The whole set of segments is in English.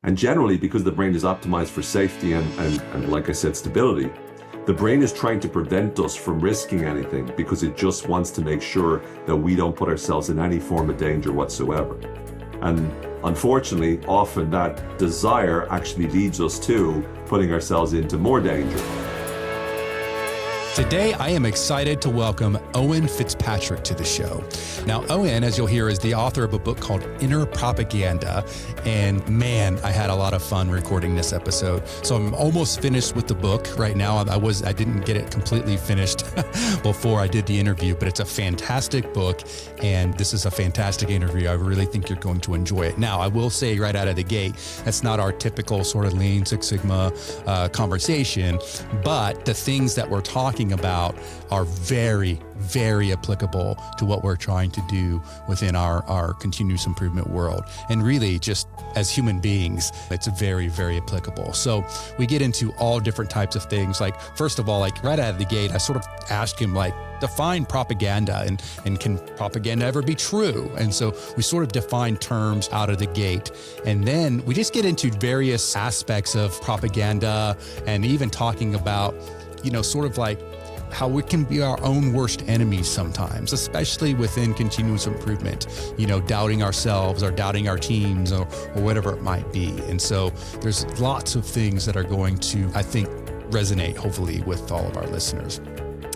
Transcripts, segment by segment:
And generally, because the brain is optimized for safety and like I said, stability, the brain is trying to prevent us from risking anything because it just wants to make sure that we don't put ourselves in any form of danger whatsoever. And unfortunately, often that desire actually leads us to putting ourselves into more danger. Today, I am excited to welcome Owen Fitzpatrick to the show. Now, Owen, as you'll hear, is the author of a book called Inner Propaganda. And man, I had a lot of fun recording this episode. So I'm almost finished with the book right now. I didn't get it completely finished before I did the interview, but it's a fantastic book. And this is a fantastic interview. I really think you're going to enjoy it. Now, I will say right out of the gate, that's not our typical sort of Lean Six Sigma conversation, but the things that we're talking about are very, very applicable to what we're trying to do within our continuous improvement world. And really just as human beings, it's very, very applicable. So we get into all different types of things. Like, first of all, like right out of the gate, I sort of asked him, like, define propaganda and can propaganda ever be true? And so we sort of define terms out of the gate. And then we just get into various aspects of propaganda and even talking about, sort of like how we can be our own worst enemies sometimes, especially within continuous improvement, doubting ourselves or doubting our teams or whatever it might be. And so there's lots of things that are going to, I think, resonate hopefully with all of our listeners.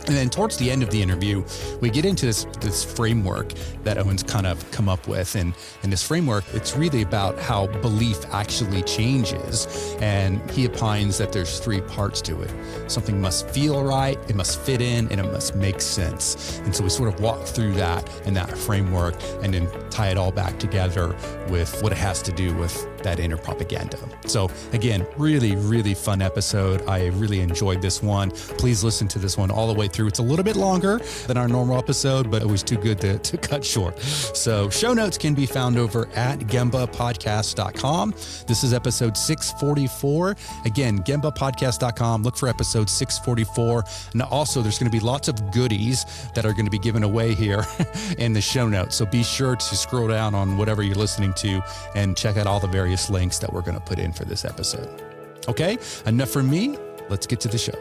And then towards the end of the interview, we get into this framework that Owen's kind of come up with. And in this framework, it's really about how belief actually changes. And he opines that there's three parts to it. Something must feel right, it must fit in, and it must make sense. And so we sort of walk through that in that framework and then tie it all back together with what it has to do with that inner propaganda. So again, really, really fun episode. I really enjoyed this one. Please listen to this one all the way through. It's a little bit longer than our normal episode, but it was too good to cut short. So show notes can be found over at gembapodcast.com. This is episode 644. Again, gembapodcast.com. Look for episode 644. And also there's going to be lots of goodies that are going to be given away here in the show notes. So be sure to scroll down on whatever you're listening to and check out all the various links that we're going to put in for this episode. Okay, enough from me. Let's get to the show.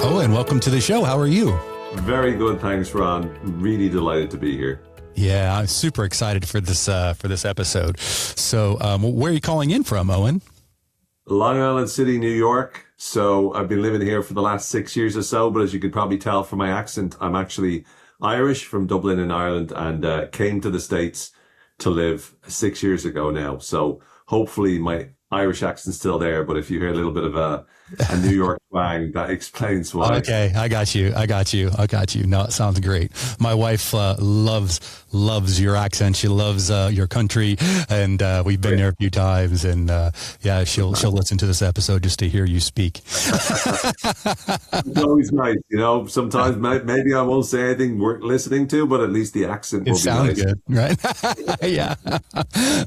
Owen, welcome to the show. How are you? Very good, thanks, Ron. Really delighted to be here. Yeah, I'm super excited for this episode. So, where are you calling in from, Owen? Long Island City, New York. So I've been living here for the last 6 years or so, but as you could probably tell from my accent, I'm actually Irish, from Dublin in Ireland, and came to the States to live 6 years ago now. So hopefully my Irish accent's still there, but if you hear a little bit of a New York twang, that explains why. Okay, I got you. No, it sounds great. My wife loves your accent. She loves your country, and we've been there a few times. And yeah, she'll listen to this episode just to hear you speak. It's always nice, Sometimes maybe I won't say anything worth listening to, but at least the accent will be nice. It sounds good, right? Yeah.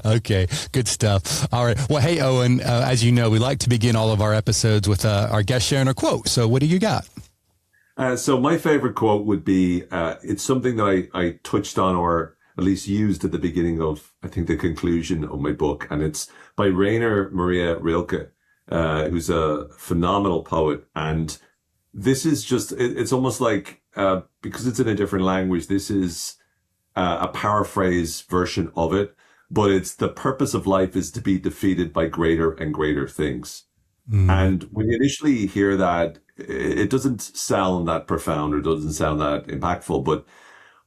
Okay, good stuff. All right. Well, hey, Owen, as you know, we like to begin all of our episodes with our guest sharing a quote. So what do you got? So my favorite quote would be, it's something that I touched on, or at least used at the beginning of, I think, the conclusion of my book. And it's by Rainer Maria Rilke, who's a phenomenal poet. And this is just, it's almost like, because it's in a different language, this is a paraphrase version of it. But it's the purpose of life is to be defeated by greater and greater things. And when you initially hear that, it doesn't sound that profound or doesn't sound that impactful, but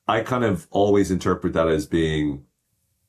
I kind of always interpret that as being,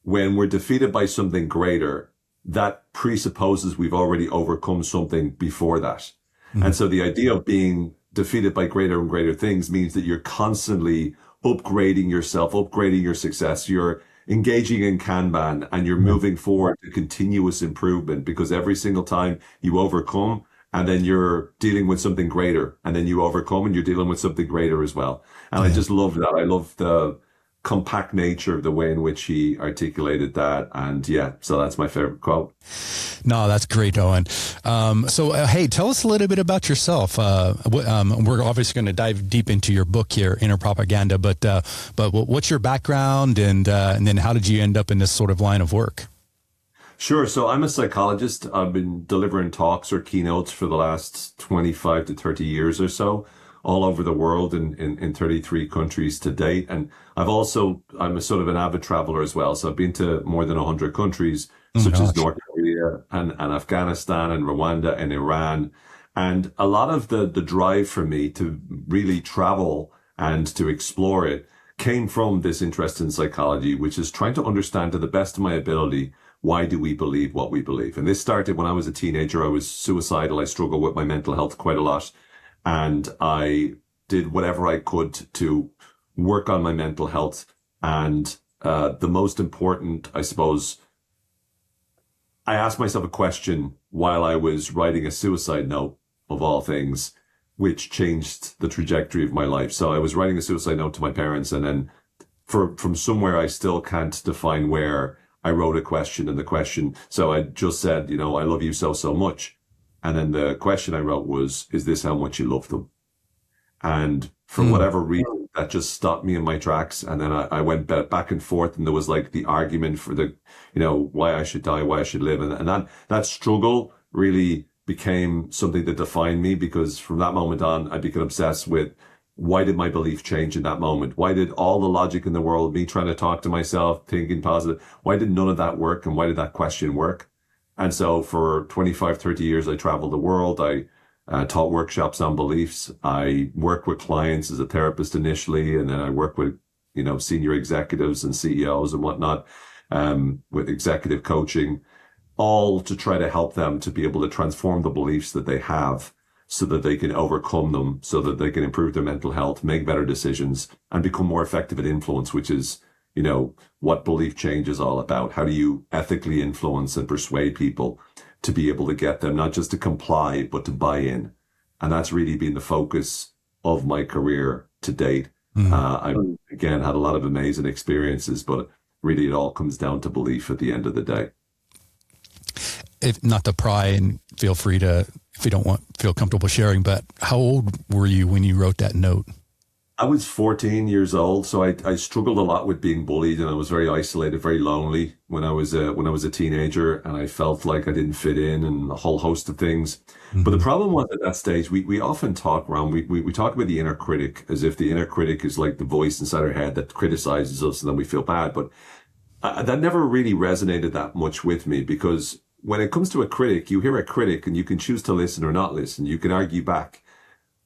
when we're defeated by something greater, that presupposes we've already overcome something before that. And so the idea of being defeated by greater and greater things means that you're constantly upgrading yourself, upgrading your success. You're engaging in Kanban, and you're moving forward to continuous improvement, because every single time you overcome, and then you're dealing with something greater, and then you overcome and you're dealing with something greater as well. And I just love that. I love the compact nature of the way in which he articulated that. And yeah, so that's my favorite quote. No, that's great, Owen. Hey, tell us a little bit about yourself. We're obviously going to dive deep into your book here, Inner Propaganda, but what's your background, and then how did you end up in this sort of line of work? Sure. So I'm a psychologist. I've been delivering talks or keynotes for the last 25 to 30 years or so, all over the world in 33 countries to date. And I'm a sort of an avid traveler as well. So I've been to more than 100 countries, Oh my such as gosh. North Korea and Afghanistan and Rwanda and Iran. And a lot of the drive for me to really travel and to explore it came from this interest in psychology, which is trying to understand to the best of my ability, why do we believe what we believe? And this started when I was a teenager. I was suicidal. I struggled with my mental health quite a lot. And I did whatever I could to work on my mental health. And the most important, I suppose, I asked myself a question while I was writing a suicide note, of all things, which changed the trajectory of my life. So I was writing a suicide note to my parents, and then from somewhere I still can't define where, I wrote a question, and the question, so I just said, I love you so, so much. And then the question I wrote was, is this how much you love them? And for whatever reason, that just stopped me in my tracks. And then I went back and forth, and there was like the argument for why I should die, why I should live. And that struggle really became something that defined me, because from that moment on, I became obsessed with, why did my belief change in that moment? Why did all the logic in the world, me trying to talk to myself, thinking positive, why did none of that work? And why did that question work? And so for 25, 30 years, I traveled the world. I taught workshops on beliefs. I worked with clients as a therapist initially, and then I worked with, senior executives and CEOs and whatnot, with executive coaching, all to try to help them to be able to transform the beliefs that they have, so that they can overcome them, so that they can improve their mental health, make better decisions, and become more effective at influence, which is, what belief change is all about. How do you ethically influence and persuade people to be able to get them not just to comply, but to buy in? And that's really been the focus of my career to date. I've, again, had a lot of amazing experiences, but really it all comes down to belief at the end of the day. If not to pry, and feel free to, if you don't feel comfortable sharing, but how old were you when you wrote that note? I was 14 years old, so I struggled a lot with being bullied, and I was very isolated, very lonely when I was a teenager, and I felt like I didn't fit in, and a whole host of things. But the problem was, at that stage, we often talk around, we talk about the inner critic as if the inner critic is like the voice inside our head that criticizes us, and then we feel bad. But that never really resonated that much with me, because when it comes to a critic, you hear a critic and you can choose to listen or not listen. You can argue back.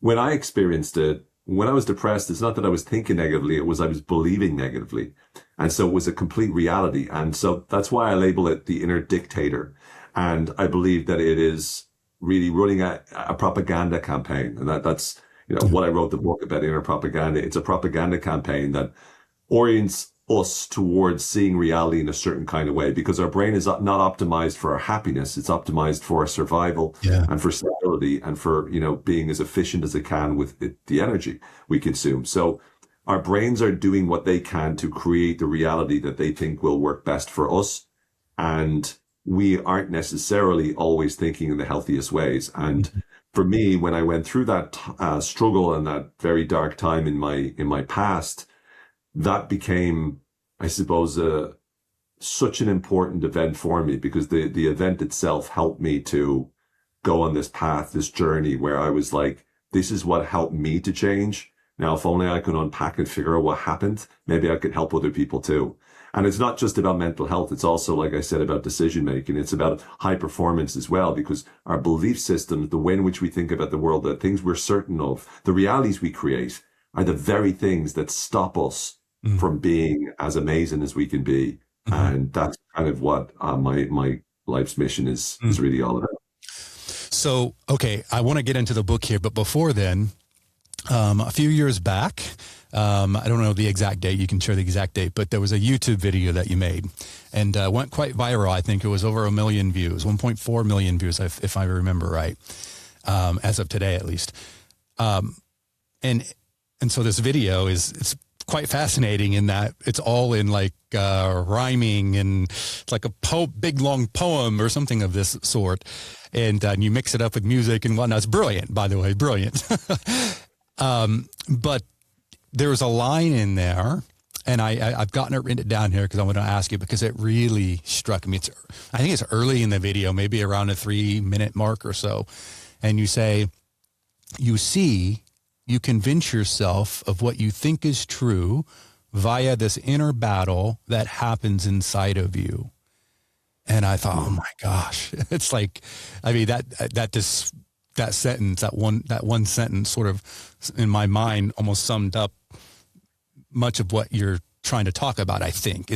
When I experienced it, when I was depressed, it's not that I was thinking negatively, it was I was believing negatively. And so it was a complete reality. And so that's why I label it the inner dictator. And I believe that it is really running a propaganda campaign. And that's what I wrote the book about, inner propaganda. It's a propaganda campaign that orients us towards seeing reality in a certain kind of way, because our brain is not optimized for our happiness. It's optimized for our survival and for stability, and for, being as efficient as it can with the energy we consume. So our brains are doing what they can to create the reality that they think will work best for us. And we aren't necessarily always thinking in the healthiest ways. And for me, when I went through that struggle and that very dark time in my past, that became, I suppose, such an important event for me, because the event itself helped me to go on this path, this journey, where I was like, this is what helped me to change. Now, if only I could unpack and figure out what happened, maybe I could help other people too. And it's not just about mental health. It's also, like I said, about decision making. It's about high performance as well, because our belief systems, the way in which we think about the world, the things we're certain of, the realities we create, are the very things that stop us from being as amazing as we can be. And that's kind of what my life's mission is really all about. So, okay, I want to get into the book here, but before then, a few years back, I don't know the exact date, you can share the exact date, but there was a YouTube video that you made, and went quite viral. I think it was over 1 million views, 1.4 million views, if I remember right, as of today at least. And so this video it's quite fascinating in that it's all in like rhyming, and it's like a big long poem or something of this sort, and you mix it up with music and whatnot. It's brilliant, by the way, brilliant. But there's a line in there And I've gotten it written down here because I want to ask you because it really struck me. I think it's early in the video, maybe around a 3-minute mark or so. And you say, you convince yourself of what you think is true via this inner battle that happens inside of you. And I thought, oh my gosh, it's like, I mean, that sentence, that one sentence sort of in my mind almost summed up much of what you're trying to talk about, I think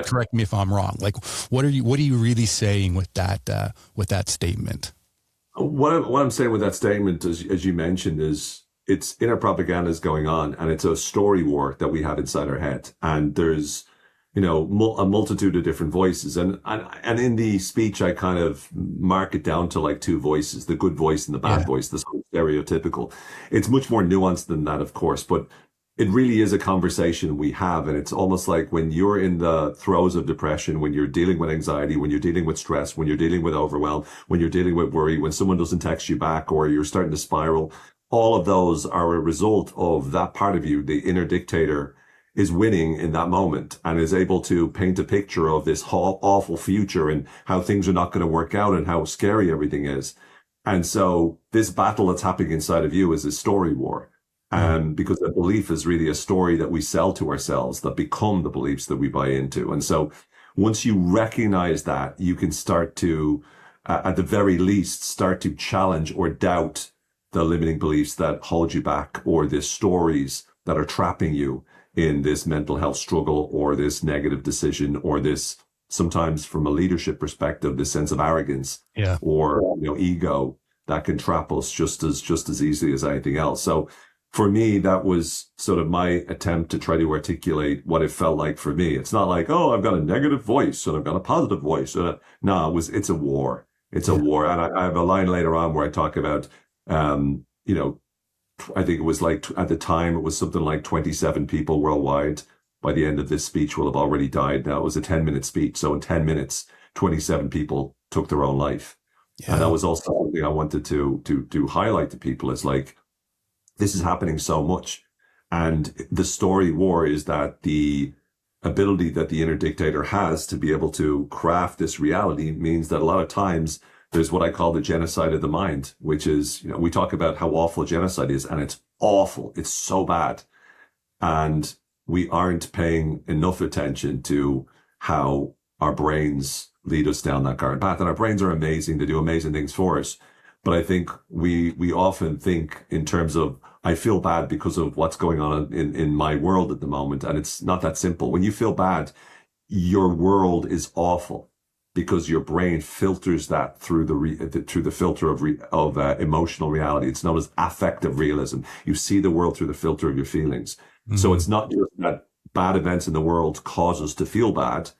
correct me if I'm wrong. Like, what are you really saying with that statement? What I'm saying with that statement, as you mentioned, is it's inner propaganda is going on, and it's a story war that we have inside our head. And there's, a multitude of different voices. And in the speech, I kind of mark it down to like 2 voices, the good voice and the bad voice, the sort of stereotypical. It's much more nuanced than that, of course, but it really is a conversation we have. And it's almost like when you're in the throes of depression, when you're dealing with anxiety, when you're dealing with stress, when you're dealing with overwhelm, when you're dealing with worry, when someone doesn't text you back or you're starting to spiral, all of those are a result of that part of you, the inner dictator, is winning in that moment and is able to paint a picture of this awful future and how things are not going to work out and how scary everything is. And so this battle that's happening inside of you is a story war. Because the belief is really a story that we sell to ourselves that become the beliefs that we buy into. And so once you recognize that, you can start to, at the very least, start to challenge or doubt the limiting beliefs that hold you back or the stories that are trapping you in this mental health struggle or this negative decision or this, sometimes from a leadership perspective, this sense of arrogance or ego that can trap us just as easily as anything else. So for me, that was sort of my attempt to try to articulate what it felt like for me. It's not like, oh, I've got a negative voice and I've got a positive voice. No, it's a war. It's a war. And I have a line later on where I talk about, I think it was like, at the time, it was something like 27 people worldwide by the end of this speech will have already died. Now, it was a 10-minute speech. So in 10 minutes, 27 people took their own life. Yeah. And that was also something I wanted to highlight to people. It's like, this is happening so much. And the story war is that the ability that the inner dictator has to be able to craft this reality means that a lot of times there's what I call the genocide of the mind, which is, we talk about how awful genocide is, and it's awful. It's so bad. And we aren't paying enough attention to how our brains lead us down that garden path. And our brains are amazing. They do amazing things for us. But I think we often think in terms of, I feel bad because of what's going on in my world at the moment. And it's not that simple. When you feel bad, your world is awful because your brain filters that through the filter of emotional reality. It's known as affective realism. You see the world through the filter of your feelings. Mm-hmm. So it's not just that bad events in the world cause us to feel bad.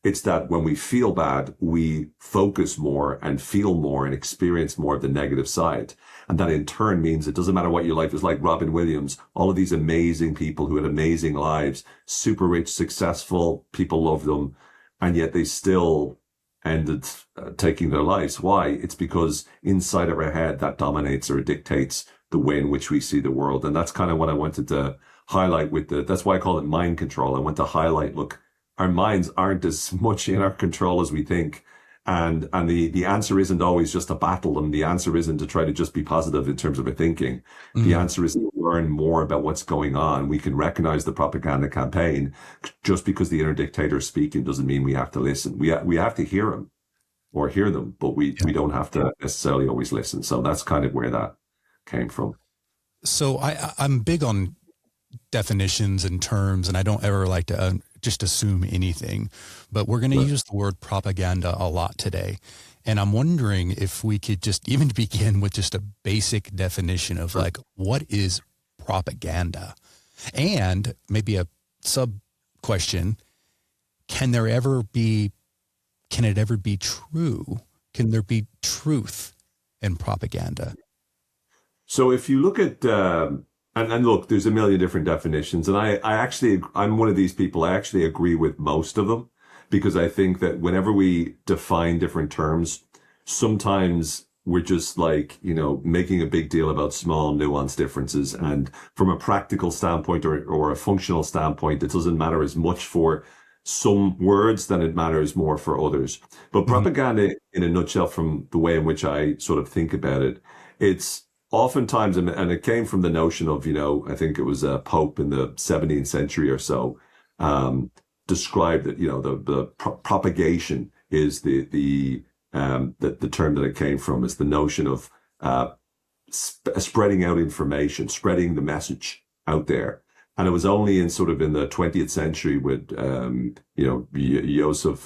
It's that when we feel bad, we focus more and feel more and experience more of the negative side. And that in turn means it doesn't matter what your life is like. Robin Williams, all of these amazing people who had amazing lives, super rich, successful, people love them. And yet they still ended taking their lives. Why? It's because inside of our head, that dominates or dictates the way in which we see the world. And that's kind of what I wanted to highlight that's why I call it mind control. I want to highlight, look, our minds aren't as much in our control as we think. And the answer isn't always just to battle them. The answer isn't to try to just be positive in terms of our thinking. Mm-hmm. The answer is to learn more about what's going on. We can recognize the propaganda campaign. Just because the inner dictator is speaking doesn't mean we have to listen. We have to hear him or hear them, but we don't have to necessarily always listen. So that's kind of where that came from. So I'm big on definitions and terms, and I don't ever like to just assume anything, but we're going to use the word propaganda a lot today. And I'm wondering if we could just even begin with just a basic definition of like, what is propaganda? And maybe a sub question, can it ever be true? Can there be truth in propaganda? So if you look at, and look, there's a million different definitions. And I'm one of these people, I actually agree with most of them, because I think that whenever we define different terms, sometimes we're just like, making a big deal about small nuanced differences. And from a practical standpoint or a functional standpoint, it doesn't matter as much for some words than it matters more for others. But propaganda, in a nutshell, from the way in which I sort of think about it, it's oftentimes, and it came from the notion of, I think it was a Pope in the 17th century or so, described that, the propagation is the term that it came from, is the notion of spreading out information, spreading the message out there. And it was only in the 20th century with, Joseph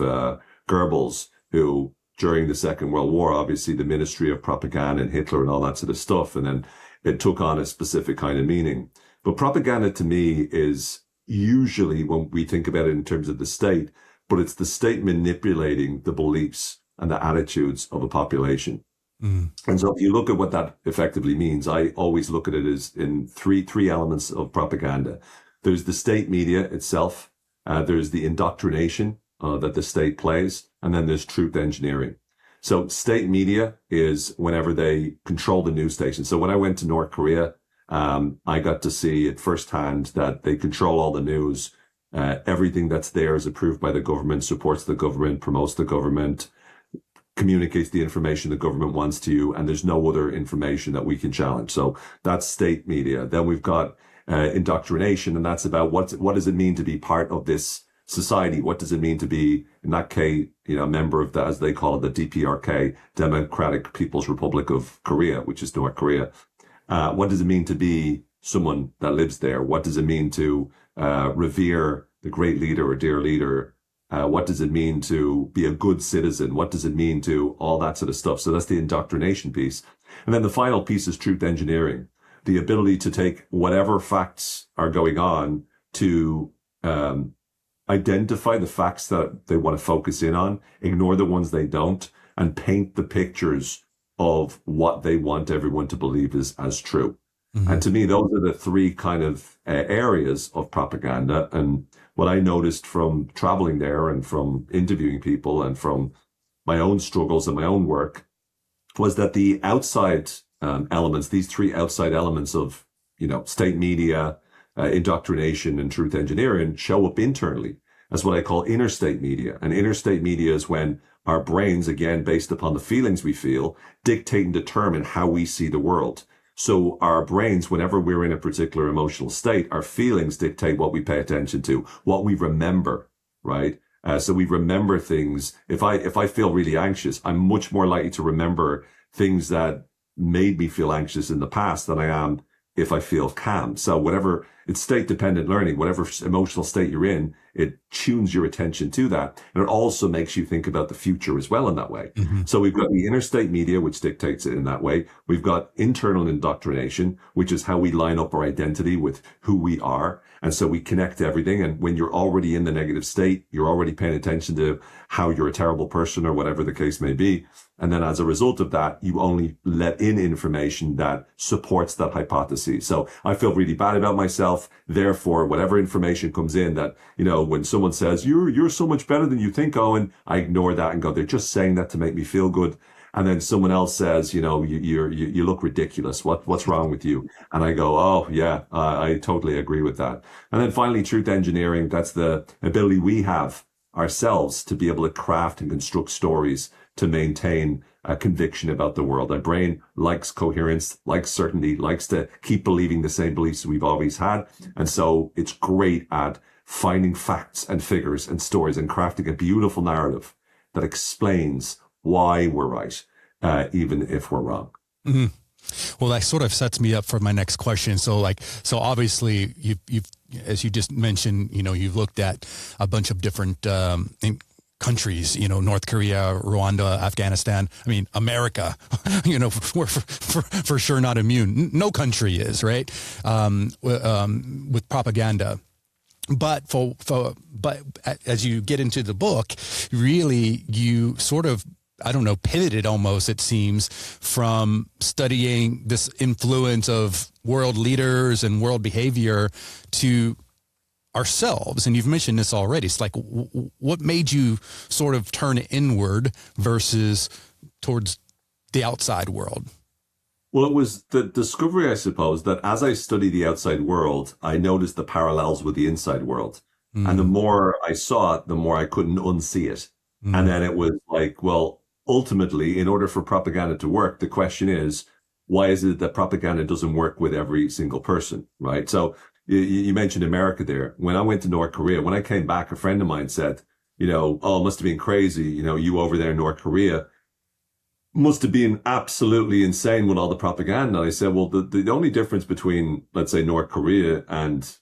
Goebbels, who during the Second World War, obviously the Ministry of Propaganda and Hitler and all that sort of stuff. And then it took on a specific kind of meaning. But propaganda to me is usually, when we think about it in terms of the state, but it's the state manipulating the beliefs and the attitudes of a population. And so if you look at what that effectively means, I always look at it as in three elements of propaganda. There's the state media itself. There's the indoctrination that the state plays. And then there's truth engineering. So state media is whenever they control the news station. So when I went to North Korea, I got to see at firsthand that they control all the news. Everything that's there is approved by the government, supports the government, promotes the government, communicates the information the government wants to you, and there's no other information that we can challenge. So that's state media. Then we've got indoctrination, and that's about what does it mean to be part of this society? What does it mean to be, in that case, a member of the, as they call it, the DPRK, Democratic People's Republic of Korea, which is North Korea. What does it mean to be someone that lives there? What does it mean to revere the great leader or dear leader? What does it mean to be a good citizen? What does it mean to all that sort of stuff? So that's the indoctrination piece. And then the final piece is truth engineering, the ability to take whatever facts are going on to identify the facts that they want to focus in on, ignore the ones they don't, and paint the pictures of what they want everyone to believe is as true. And to me, those are the three kind of areas of propaganda. And what I noticed from traveling there and from interviewing people and from my own struggles and my own work was that the outside elements, these three outside elements of, state media, indoctrination, and truth engineering show up internally as what I call interstate media. And interstate media is when our brains, again, based upon the feelings we feel, dictate and determine how we see the world. So our brains, whenever we're in a particular emotional state, our feelings dictate what we pay attention to, what we remember, right? So we remember things. If I feel really anxious, I'm much more likely to remember things that made me feel anxious in the past than I am if I feel calm. So whatever, it's state dependent learning, whatever emotional state you're in, it tunes your attention to that. And it also makes you think about the future as well in that way. So we've got the interstate media, which dictates it in that way. We've got internal indoctrination, which is how we line up our identity with who we are. And so we connect to everything. And when you're already in the negative state, you're already paying attention to how you're a terrible person or whatever the case may be. And then as a result of that, you only let in information that supports that hypothesis. So I feel really bad about myself. Therefore, whatever information comes in that, when someone says, you're so much better than you think, Owen, I ignore that and go, they're just saying that to make me feel good. And then someone else says, you look ridiculous. What's wrong with you? And I go, oh yeah, I totally agree with that. And then finally, truth engineering, that's the ability we have ourselves to be able to craft and construct stories to maintain a conviction about the world. Our brain likes coherence, likes certainty, likes to keep believing the same beliefs we've always had. And so it's great at finding facts and figures and stories and crafting a beautiful narrative that explains why we're right, even if we're wrong. Well, that sort of sets me up for my next question. So obviously you've, as you just mentioned, you've looked at a bunch of different, countries, North Korea, Rwanda, Afghanistan. I mean, America, we're for sure not immune. No country is, right? With propaganda. But but as you get into the book, really you sort of, pivoted almost, it seems, from studying this influence of world leaders and world behavior to ourselves. And you've mentioned this already. It's like, what made you sort of turn inward versus towards the outside world? Well, it was the discovery, I suppose, that as I study the outside world, I noticed the parallels with the inside world. And the Mm, more I saw it, the more I couldn't unsee it. And mm, then it was like, well, ultimately, in order for propaganda to work, the question is, why is it that propaganda doesn't work with every single person, right? So you mentioned America there. When I went to North Korea, when I came back, a friend of mine said, oh, it must have been crazy, you over there in North Korea must have been absolutely insane with all the propaganda. And I said, well, the only difference between, let's say, North Korea and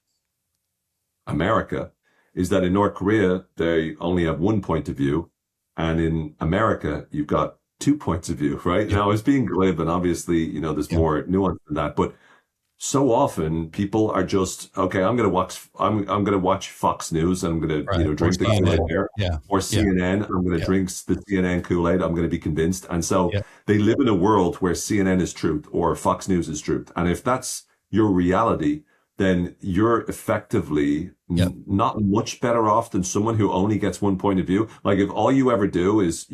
America is that in North Korea, they only have one point of view. And in America, you've got 2 points of view, right? yeah, Now, it's being glib, and obviously, there's yeah, more nuance than that. But so often people are just, okay, I'm going to watch Fox News, and I'm going to, right. Or drink the Kool-Aid CNN. there, Yeah, or yeah, CNN, I'm going to yeah, drink the CNN Kool-Aid. I'm going to be convinced. And so yeah, they live in a world where CNN is truth or Fox News is truth. And if that's your reality, then you're effectively yep, not much better off than someone who only gets one point of view. Like if all you ever do is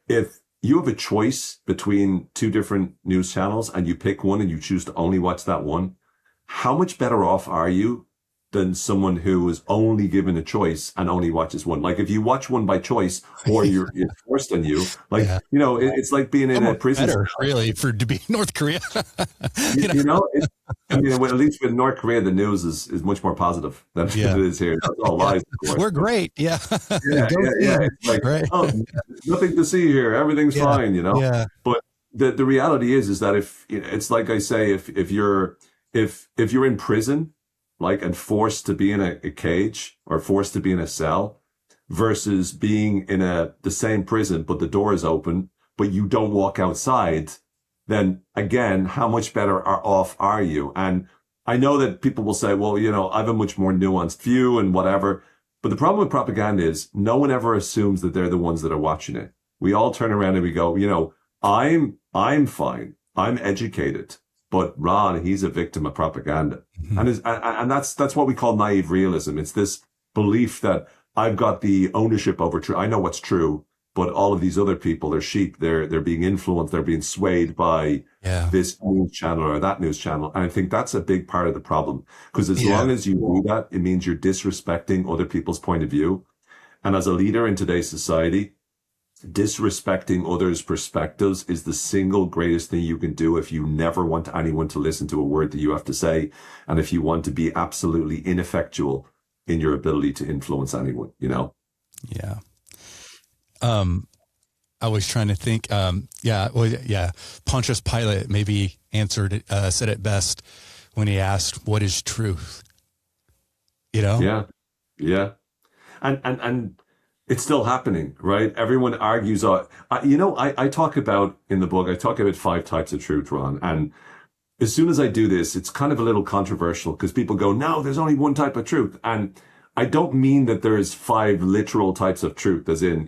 if you have a choice between two different news channels and you pick one and you choose to only watch that one, how much better off are you than someone who is only given a choice and only watches one? Like if you watch one by choice or it's forced on you, like, yeah. it's like being in a Almost prison better, cell. really, for to be North Korea. You, you know, you know, it, I mean, at least with North Korea, the news is much more positive than it yeah, is here. That's all yeah. lies, of course. We're great. Yeah, Yeah, go yeah, yeah. team. It's like, Right. oh, nothing to see here. Everything's Yeah, fine. yeah, But the reality is that if it's like I say, if you're in prison, like and forced to be in a cage or forced to be in a cell, versus being in the same prison but the door is open, but you don't walk outside, then again, how much better off are you? And I know that people will say, well, I have a much more nuanced view and whatever. But the problem with propaganda is no one ever assumes that they're the ones that are watching it. We all turn around and we go, I'm fine. I'm educated, but Ron, he's a victim of propaganda. mhm, And that's what we call naive realism. It's this belief that I've got the ownership over truth. I know what's true, but all of these other people, they're sheep. They're being influenced. They're being swayed by yeah, this news channel or that news channel. And I think that's a big part of the problem, because as yeah, long as you do that, it means you're disrespecting other people's point of view. And as a leader in today's society, disrespecting others' perspectives is the single greatest thing you can do if you never want anyone to listen to a word that you have to say. And if you want to be absolutely ineffectual in your ability to influence anyone. yeah. Um, I was trying to think. Yeah, well, yeah. Pontius Pilate maybe said it best when he asked, "What is truth?" You know? Yeah. Yeah. And it's still happening, right? Everyone argues. I talk about in the book, I talk about 5 types of truth, Ron. And as soon as I do this, it's kind of a little controversial because people go, no, there's only one type of truth. And I don't mean that there's 5 literal types of truth, as in,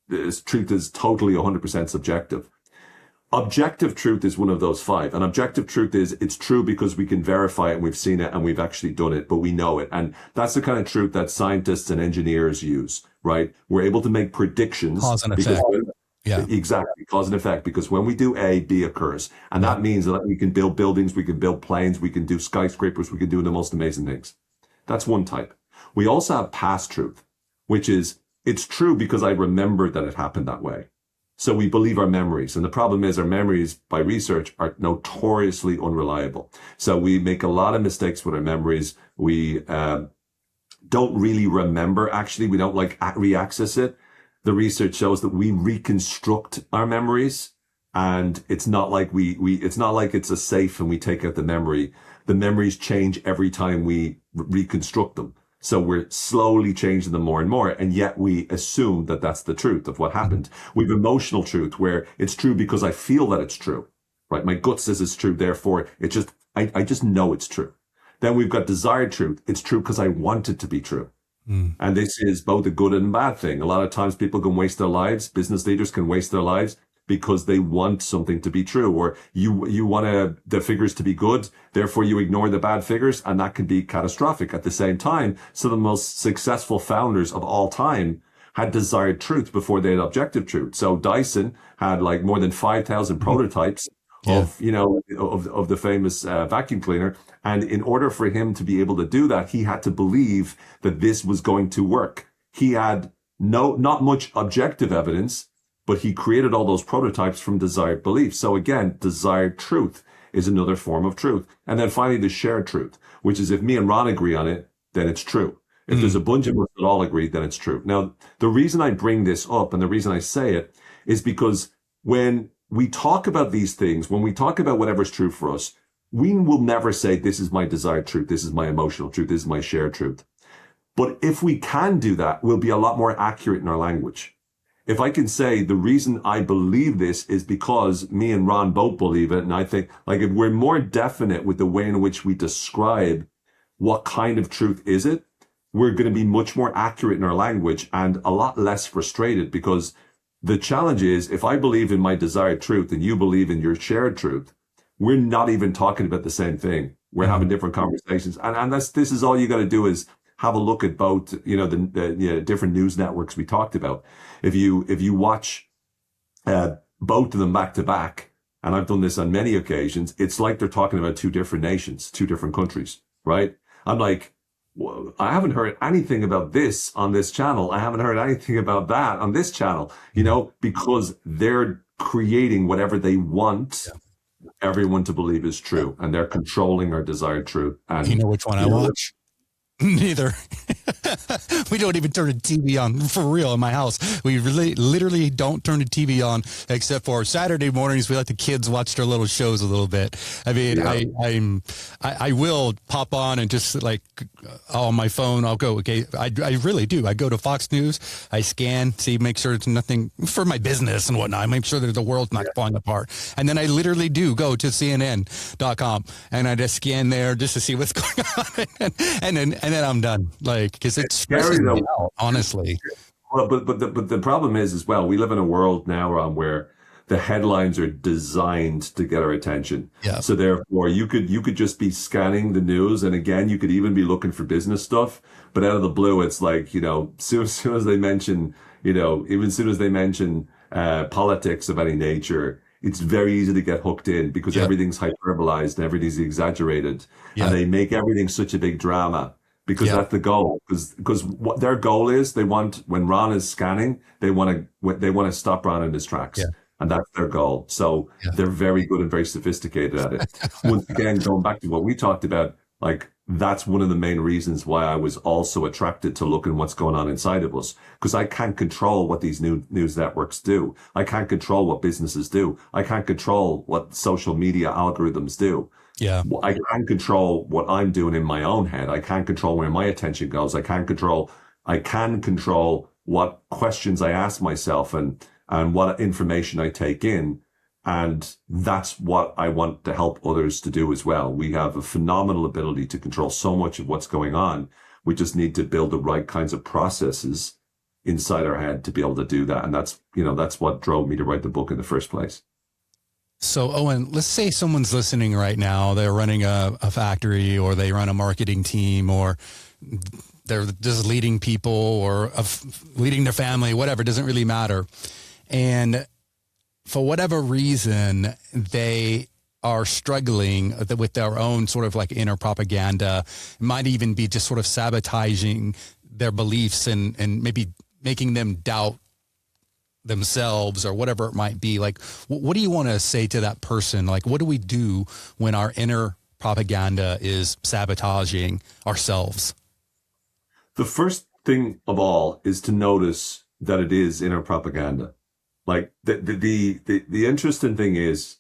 this truth is totally 100% subjective. Objective truth is one of those 5. And objective truth is it's true because we can verify it and we've seen it and we've actually done it, but we know it. And that's the kind of truth that scientists and engineers use, right? We're able to make predictions Cause and because effect. Yeah. exactly, cause and effect, because when we do A, B occurs. And Yeah. that means that we can build buildings, we can build planes, we can do skyscrapers, we can do the most amazing things. That's one type. We also have past truth, which is it's true because I remembered that it happened that way. So we believe our memories. And the problem is our memories by research are notoriously unreliable. So we make a lot of mistakes with our memories. We don't really remember. Actually, we don't re-access it. The research shows that we reconstruct our memories. And it's not like it's not like it's a safe and we take out the memory. The memories change every time we reconstruct them. So we're slowly changing them more and more. And yet we assume that that's the truth of what happened. We have emotional truth where it's true because I feel that it's true, right? My gut says it's true. Therefore, I just know it's true. Then we've got desired truth. It's true because I want it to be true. Mm. And this is both a good and bad thing. A lot of times people can waste their lives. Business leaders can waste their lives because they want something to be true, or you want the figures to be good. Therefore, you ignore the bad figures, and that can be catastrophic at the same time. So the most successful founders of all time had desired truth before they had objective truth. So Dyson had like more than 5,000 prototypes of, of the famous vacuum cleaner. And in order for him to be able to do that, he had to believe that this was going to work. He had not much objective evidence, but he created all those prototypes from desired beliefs. So again, desired truth is another form of truth. And then finally, the shared truth, which is if me and Ron agree on it, then it's true. If there's a bunch of us that all agree, then it's true. Now, the reason I bring this up and the reason I say it is because when we talk about these things, when we talk about whatever's true for us, we will never say, this is my desired truth, this is my emotional truth, this is my shared truth. But if we can do that, we'll be a lot more accurate in our language. If I can say the reason I believe this is because me and Ron both believe it, and I think like if we're more definite with the way in which we describe what kind of truth is it, we're going to be much more accurate in our language and a lot less frustrated, because the challenge is if I believe in my desired truth and you believe in your shared truth, we're not even talking about the same thing. We're having different conversations. And this is all you got to do is have a look at both, the different news networks we talked about. If you watch both of them back to back, and I've done this on many occasions, it's like they're talking about two different nations, two different countries, right? I'm like, well, I haven't heard anything about this on this channel. I haven't heard anything about that on this channel, because they're creating whatever they want everyone to believe is true, and they're controlling our desired truth. And you know which one I watch? Neither. We don't even turn the TV on for real in my house. We literally don't turn the TV on except for Saturday mornings. We let the kids watch their little shows a little bit. I mean, I will pop on and just like on my phone, I'll go, okay, I really do. I go to Fox News, I scan, make sure it's nothing for my business and whatnot. I make sure that the world's not falling apart. And then I literally do go to CNN.com and I just scan there just to see what's going on. And then I'm done. Like, because it's stresses me out, honestly. Well, but the problem is as well, we live in a world now, Ron, where the headlines are designed to get our attention. Yeah. So therefore, you could just be scanning the news, and again, you could even be looking for business stuff. But out of the blue, it's like soon as they mention politics of any nature, it's very easy to get hooked in because everything's hyperbolized and everything's exaggerated, and they make everything such a big drama. Because that's the goal. Because what their goal is, when Ron is scanning, they want to stop Ron in his tracks, and that's their goal. So they're very good and very sophisticated at it. Once again, going back to what we talked about, like that's one of the main reasons why I was also attracted to looking what's going on inside of us, because I can't control what these new news networks do. I can't control what businesses do. I can't control what social media algorithms do. Yeah. I can control what I'm doing in my own head. I can't control where my attention goes. I can control what questions I ask myself and what information I take in. And that's what I want to help others to do as well. We have a phenomenal ability to control so much of what's going on. We just need to build the right kinds of processes inside our head to be able to do that. And that's what drove me to write the book in the first place. So, Owen, let's say someone's listening right now. They're running a factory, or they run a marketing team, or they're just leading people or leading their family, whatever. It doesn't really matter. And for whatever reason, they are struggling with their own sort of like inner propaganda. It might even be just sort of sabotaging their beliefs and maybe making them doubt themselves or whatever it might be. Like, what do you want to say to that person? Like, what do we do when our inner propaganda is sabotaging ourselves? The first thing of all is to notice that it is inner propaganda. Like the interesting thing is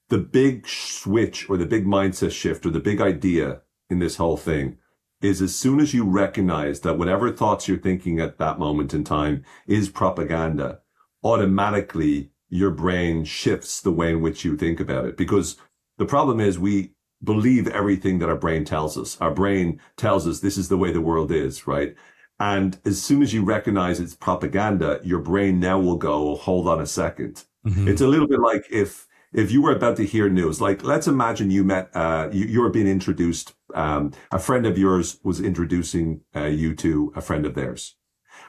the big switch or the big mindset shift or the big idea in this whole thing is as soon as you recognize that whatever thoughts you're thinking at that moment in time is propaganda, automatically your brain shifts the way in which you think about it. Because the problem is we believe everything that our brain tells us. Our brain tells us this is the way the world is, right? And as soon as you recognize it's propaganda, your brain now will go, hold on a second. Mm-hmm. It's a little bit like if you were about to hear news, like let's imagine you met, you were being introduced, a friend of yours was introducing you to a friend of theirs.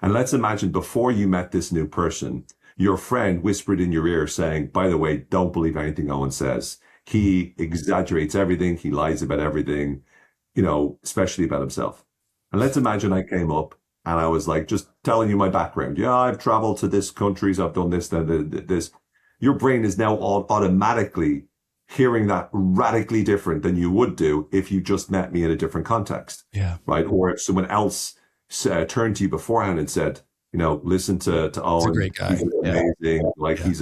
And let's imagine before you met this new person, your friend whispered in your ear saying, by the way, don't believe anything Owen says. He exaggerates everything. He lies about everything, especially about himself. And let's imagine I came up and I was like, just telling you my background. Yeah, I've traveled to this countries. I've done this, this. Your brain is now automatically hearing that radically different than you would do if you just met me in a different context. Yeah. Right. Or if someone else turned to you beforehand and said, listen to Owen. He's a great guy. He's amazing. He's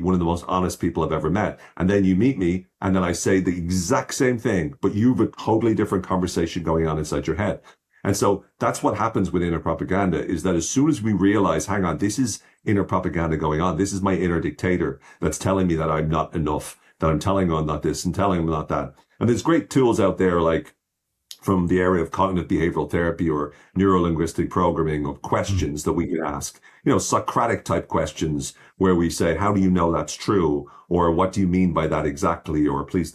one of the most honest people I've ever met. And then you meet me and then I say the exact same thing, but you have a totally different conversation going on inside your head. And so that's what happens with inner propaganda, is that as soon as we realize, hang on, this is inner propaganda going on. This is my inner dictator that's telling me that I'm not enough, that I'm telling him not this and telling him not that. And there's great tools out there, like from the area of cognitive behavioral therapy or neuro-linguistic programming, of questions that we can ask, Socratic type questions where we say, how do you know that's true? Or what do you mean by that exactly? Or please,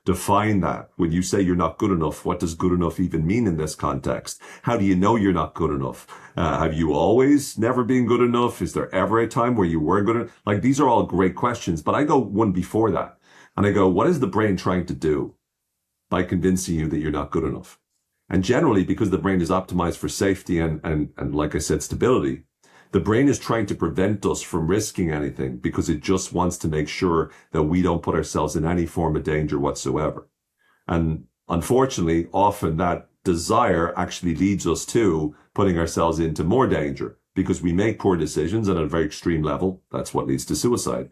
define that. When you say you're not good enough, what does good enough even mean in this context? How do you know you're not good enough? Have you always never been good enough? Is there ever a time where you were good enough? These are all great questions, but I go one before that. And I go, what is the brain trying to do by convincing you that you're not good enough? And generally, because the brain is optimized for safety and like I said, stability, the brain is trying to prevent us from risking anything because it just wants to make sure that we don't put ourselves in any form of danger whatsoever. And unfortunately, often that desire actually leads us to putting ourselves into more danger because we make poor decisions, and at a very extreme level, that's what leads to suicide.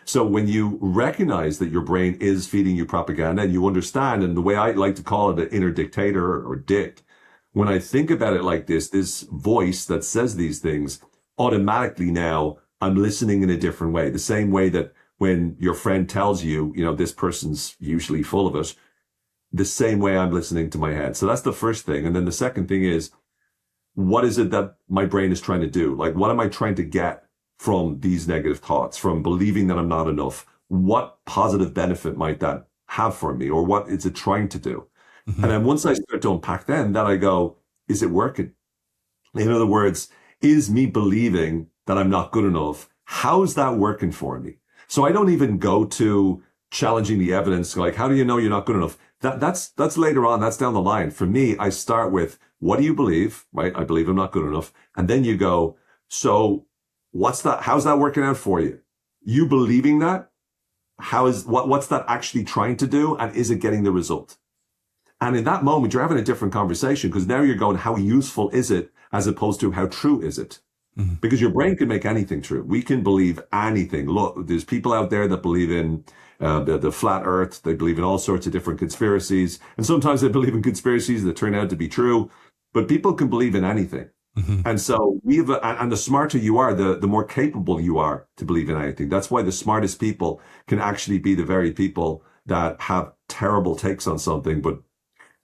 So when you recognize that your brain is feeding you propaganda and you understand, and the way I like to call it, an inner dictator or dick, when I think about it like this voice that says these things, automatically now I'm listening in a different way. The same way that when your friend tells you, this person's usually full of it, the same way I'm listening to my head. So that's the first thing. And then the second thing is, what is it that my brain is trying to do? What am I trying to get from these negative thoughts, from believing that I'm not enough? What positive benefit might that have for me? Or what is it trying to do? Mm-hmm. And then once I start to unpack then I go, is it working? In other words, is me believing that I'm not good enough, how's that working for me? So I don't even go to challenging the evidence, how do you know you're not good enough? That's later on, that's down the line. For me, I start with, what do you believe, right? I believe I'm not good enough. And then you go, so what's that? How's that working out for you? You believing that? What's that actually trying to do? And is it getting the result? And in that moment, you're having a different conversation because now you're going, how useful is it as opposed to how true is it? Mm-hmm. Because your brain can make anything true. We can believe anything. Look, there's people out there that believe in the flat earth. They believe in all sorts of different conspiracies. And sometimes they believe in conspiracies that turn out to be true. But people can believe in anything. Mm-hmm. And so and the smarter you are, the more capable you are to believe in anything. That's why the smartest people can actually be the very people that have terrible takes on something, but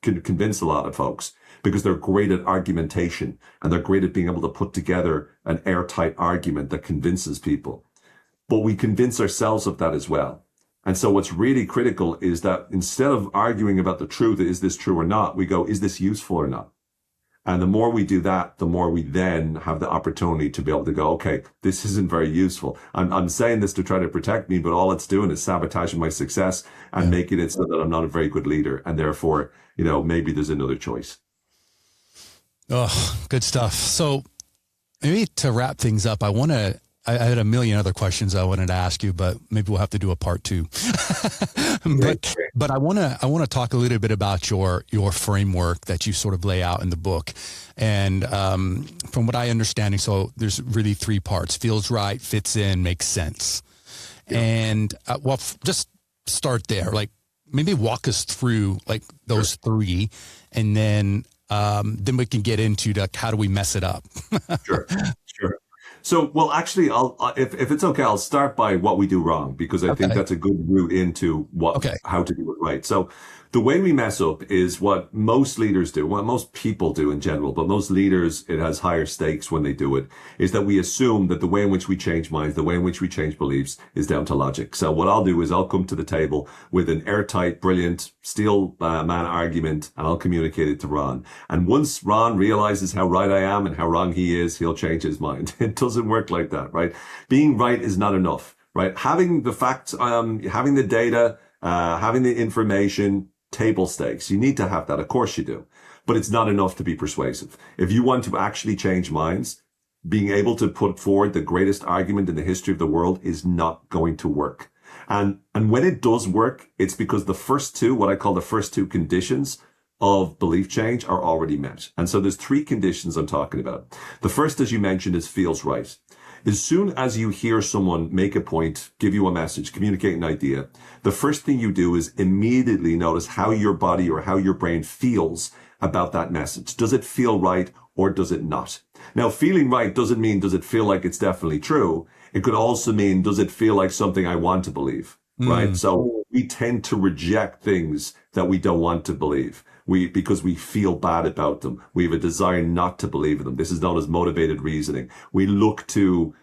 can convince a lot of folks because they're great at argumentation and they're great at being able to put together an airtight argument that convinces people. But we convince ourselves of that as well. And so what's really critical is that instead of arguing about the truth, is this true or not, we go, is this useful or not? And the more we do that, the more we then have the opportunity to be able to go, okay, this isn't very useful. I'm saying this to try to protect me, but all it's doing is sabotaging my success and making it so that I'm not a very good leader. And therefore, maybe there's another choice. Oh, good stuff. So maybe to wrap things up, I had a million other questions I wanted to ask you, but maybe we'll have to do a part 2. But I want to talk a little bit about your framework that you sort of lay out in the book. And from what I understand, so there's really 3 parts: feels right, fits in, makes sense. Yeah. And just start there. Maybe walk us through those 3, and then we can get into how do we mess it up? Sure. So, well, actually, if it's okay, I'll start by what we do wrong, because I think that's a good route into how to do it right. So The way we mess up is what most leaders do, what most people do in general, but most leaders, it has higher stakes when they do it, is that we assume that the way in which we change minds, the way in which we change beliefs is down to logic. So what I'll do is I'll come to the table with an airtight, brilliant, steel man argument, and I'll communicate it to Ron. And once Ron realizes how right I am and how wrong he is, he'll change his mind. It doesn't work like that, right? Being right is not enough, right? Having the facts, having the data, having the information, table stakes. You need to have that. Of course you do. But it's not enough to be persuasive. If you want to actually change minds, being able to put forward the greatest argument in the history of the world is not going to work. And when it does work, it's because the first two, what I call the first two conditions of belief change, are already met. And so there's three conditions I'm talking about. The first, as you mentioned, is feels right. As soon as you hear someone make a point, give you a message, communicate an idea, the first thing you do is immediately notice how your body or how your brain feels about that message. Does it feel right or does it not? Now, feeling right doesn't mean does it feel like it's definitely true. It could also mean does it feel like something I want to believe, right? So we tend to reject things that we don't want to believe. Because we feel bad about them. We have a desire not to believe in them. This is known as motivated reasoning. We look to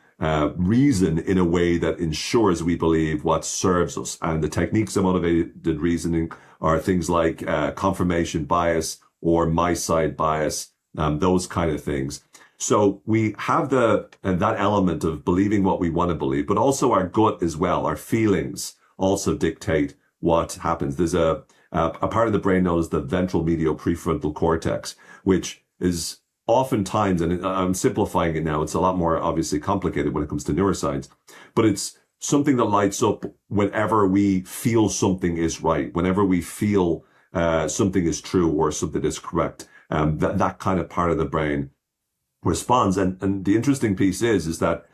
reason in a way that ensures we believe what serves us. And the techniques of motivated reasoning are things like confirmation bias or my side bias, those kind of things. So we have that element of believing what we want to believe, but also our gut as well. Our feelings also dictate what happens. There's a part of the brain known as the ventral medial prefrontal cortex, which is oftentimes, and I'm simplifying it now, it's a lot more obviously complicated when it comes to neuroscience, but it's something that lights up whenever we feel something is right, whenever we feel something is true or something is correct. That kind of part of the brain responds. And the interesting piece is that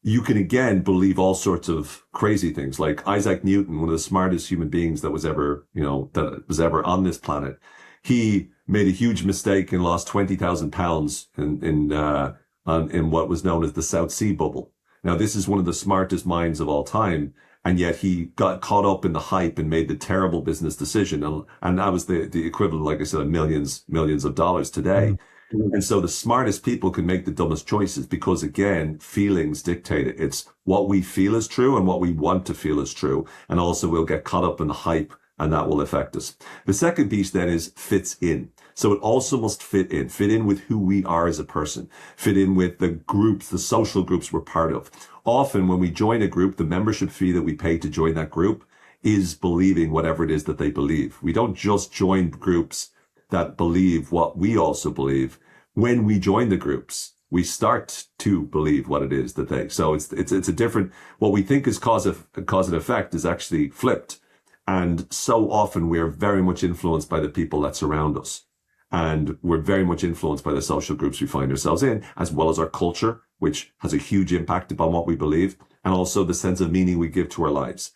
you can again believe all sorts of crazy things, like Isaac Newton, one of the smartest human beings that was ever on this planet. He made a huge mistake and lost 20,000 pounds in what was known as the South Sea bubble. Now, this is one of the smartest minds of all time. And yet he got caught up in the hype and made the terrible business decision. And that was the equivalent, like I said, of millions of dollars today. And so the smartest people can make the dumbest choices because, again, feelings dictate it. It's what we feel is true and what we want to feel is true. And also we'll get caught up in the hype and that will affect us. The second piece then is fits in. So it also must fit in with who we are as a person, fit in with the groups, the social groups we're part of. Often when we join a group, the membership fee that we pay to join that group is believing whatever it is that they believe. We don't just join groups that believe what we also believe. When we join the groups, we start to believe what it is that they, so it's a different, what we think is cause and effect is actually flipped. And so often we're very much influenced by the people that surround us. And we're very much influenced by the social groups we find ourselves in, as well as our culture, which has a huge impact upon what we believe, and also the sense of meaning we give to our lives.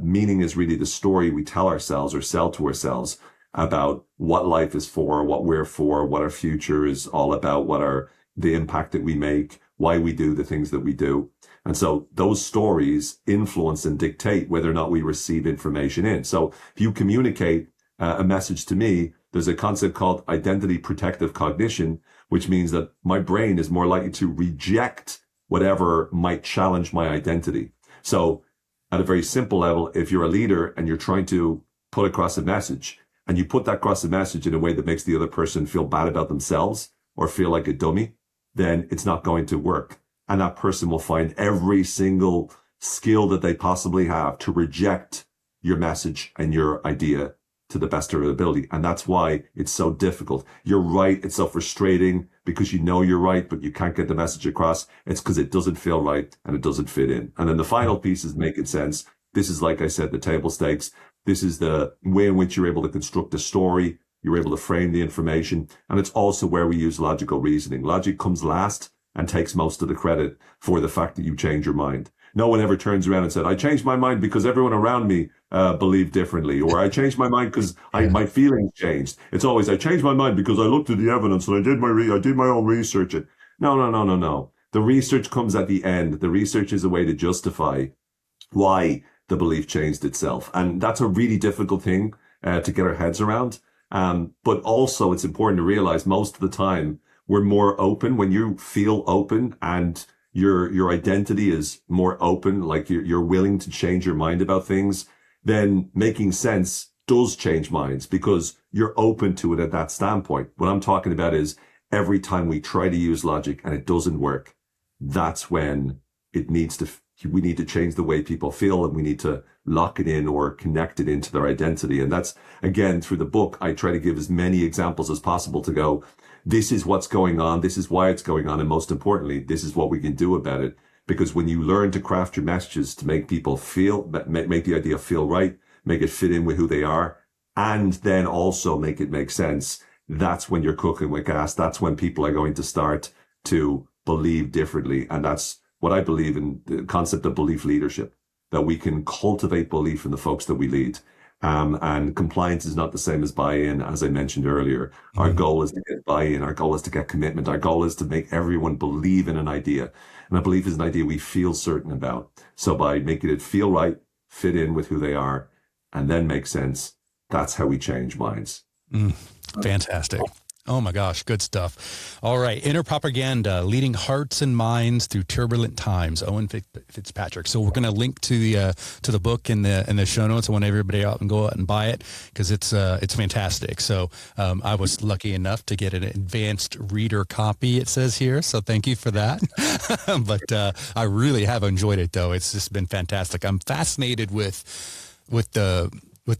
Meaning is really the story we tell ourselves or sell to ourselves about what life is for, what we're for, what our future is all about, the impact that we make, why we do the things that we do. And so those stories influence and dictate whether or not we receive information in. So if you communicate a message to me, there's a concept called identity protective cognition, which means that my brain is more likely to reject whatever might challenge my identity. So at a very simple level, if you're a leader and you're trying to put across a message, and you put that across the message in a way that makes the other person feel bad about themselves or feel like a dummy, then it's not going to work. And that person will find every single skill that they possibly have to reject your message and your idea to the best of their ability. And that's why it's so difficult. You're right. It's so frustrating because you know you're right, but you can't get the message across. It's because it doesn't feel right and it doesn't fit in. And then the final piece is making sense. This is, like I said, the table stakes. This is the way in which you're able to construct a story. You're able to frame the information. And it's also where we use logical reasoning. Logic comes last and takes most of the credit for the fact that you change your mind. No one ever turns around and said, I changed my mind because everyone around me believed differently, or I changed my mind because my feelings changed. It's always, I changed my mind because I looked at the evidence and I did my own research. No. The research comes at the end. The research is a way to justify why the belief changed itself. And that's a really difficult thing to get our heads around. But also it's important to realize most of the time we're more open when you feel open and your identity is more open, like you're willing to change your mind about things, then making sense does change minds because you're open to it at that standpoint. What I'm talking about is every time we try to use logic and it doesn't work, that's when we need to change the way people feel, and we need to lock it in or connect it into their identity. And that's, again, through the book, I try to give as many examples as possible to go, this is what's going on, this is why it's going on, and most importantly, this is what we can do about it. Because when you learn to craft your messages to make people feel, make the idea feel right, make it fit in with who they are, and then also make it make sense, that's when you're cooking with gas. That's when people are going to start to believe differently. And that's what I believe in, the concept of belief leadership, that we can cultivate belief in the folks that we lead. And compliance is not the same as buy-in, as I mentioned earlier. Our goal is to get buy-in. Our goal is to get commitment. Our goal is to make everyone believe in an idea. And a belief is an idea we feel certain about. So by making it feel right, fit in with who they are, and then make sense, that's how we change minds. Fantastic. Oh my gosh, good stuff. All right, Inner Propaganda, Leading Hearts and Minds Through Turbulent Times, Owen Fitzpatrick. So we're going to link to the book in the show notes. I want everybody out and go out and buy it because it's fantastic. So I was lucky enough to get an advanced reader copy, it says here. So thank you for that. But I really have enjoyed it, though. It's just been fantastic. I'm fascinated with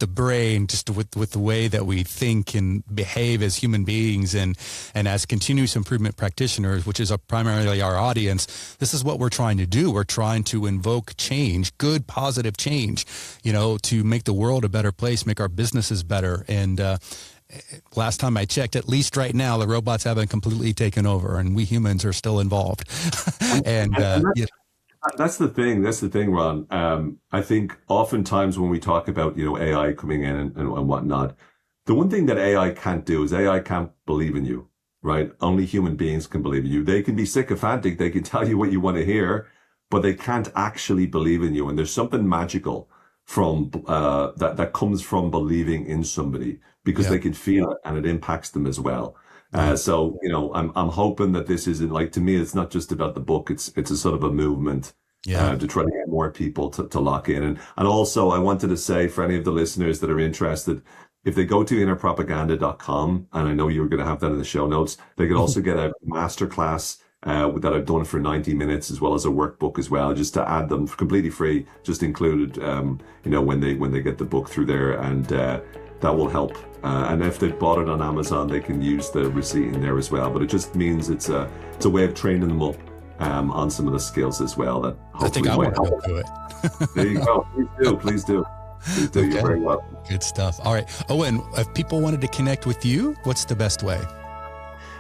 the brain, just with the way that we think and behave as human beings, and as continuous improvement practitioners, which is primarily our audience. This is what we're trying to do. We're trying to invoke change, good, positive change, to make the world a better place, make our businesses better. And last time I checked, at least right now, the robots haven't completely taken over, and we humans are still involved. That's the thing, Ron. I think oftentimes when we talk about, AI coming in and whatnot, the one thing that AI can't do is AI can't believe in you, right? Only human beings can believe in you. They can be sycophantic. They can tell you what you want to hear, but they can't actually believe in you. And there's something magical from that comes from believing in somebody, because they can feel it and it impacts them as well. So, I'm hoping that this isn't, like, to me, it's not just about the book. It's a sort of a movement to try to get more people to lock in. And also I wanted to say, for any of the listeners that are interested, if they go to innerpropaganda.com, and I know you're going to have that in the show notes, they could also get a masterclass that I've done for 90 minutes, as well as a workbook as well, just to add them completely free, just included, when they get the book through there. And that will help. And if they've bought it on Amazon, they can use the receipt in there as well. But it just means it's a way of training them up on some of the skills as well. That I think I want to go do it. There you go. Please do. Okay. You're very welcome. Good stuff. All right. Owen, if people wanted to connect with you, what's the best way?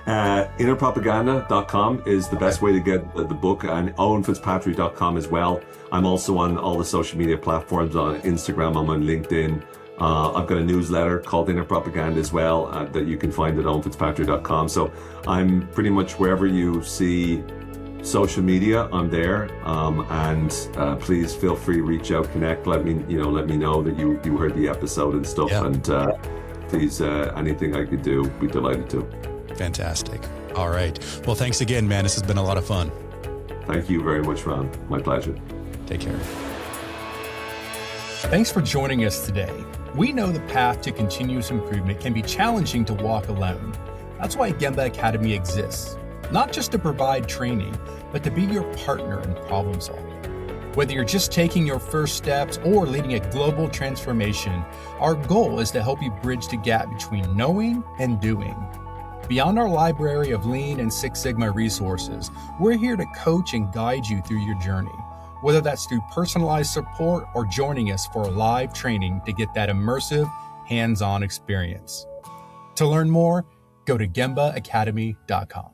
Innerpropaganda.com is the best way to get the book, and owenfitzpatrick.com as well. I'm also on all the social media platforms, on Instagram, I'm on LinkedIn. I've got a newsletter called Inner Propaganda as well that you can find at owenfitzpatrick.com. So I'm pretty much wherever you see social media, I'm there. And please feel free to reach out, connect, let me know that you heard the episode and stuff. Yeah. And please, anything I could do, be delighted to. Fantastic. All right. Well, thanks again, man. This has been a lot of fun. Thank you very much, Ron. My pleasure. Take care. Thanks for joining us today. We know the path to continuous improvement can be challenging to walk alone. That's why Gemba Academy exists, not just to provide training, but to be your partner in problem solving. Whether you're just taking your first steps or leading a global transformation, our goal is to help you bridge the gap between knowing and doing. Beyond our library of Lean and Six Sigma resources, we're here to coach and guide you through your journey, whether that's through personalized support or joining us for a live training to get that immersive, hands-on experience. To learn more, go to gembaacademy.com.